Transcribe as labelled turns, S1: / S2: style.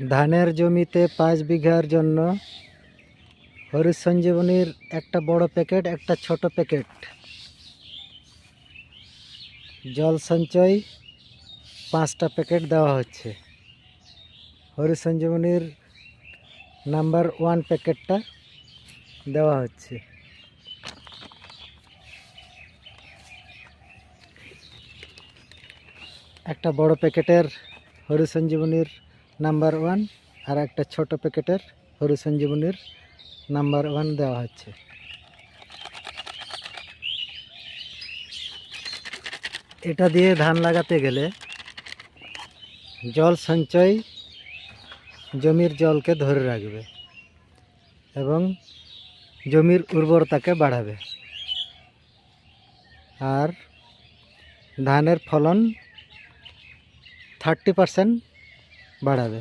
S1: ধানের জমিতে 5 বিঘার জন্য হরিত সঞ্জীবনীর একটা বড় প্যাকেট, একটা ছোট প্যাকেট, জল সঞ্চয় 5টা প্যাকেট দেওয়া হচ্ছে। হরিত সঞ্জীবনীর নাম্বার 1 প্যাকেটটা দেওয়া হচ্ছে। একটা বড় প্যাকেটের হরিত সঞ্জীবনীর নাম্বার 1 আর একটা ছোট প্যাকেটের হরিত সঞ্জীবনীর নাম্বার 1 দেওয়া হচ্ছে। এটা দিয়ে ধান লাগাতে গেলে জল সঞ্চয় জমির জলকে ধরে রাখবে এবং জমির উর্বরতাকে বাড়াবে আর ধানের ফলন 30% বাড়াবে।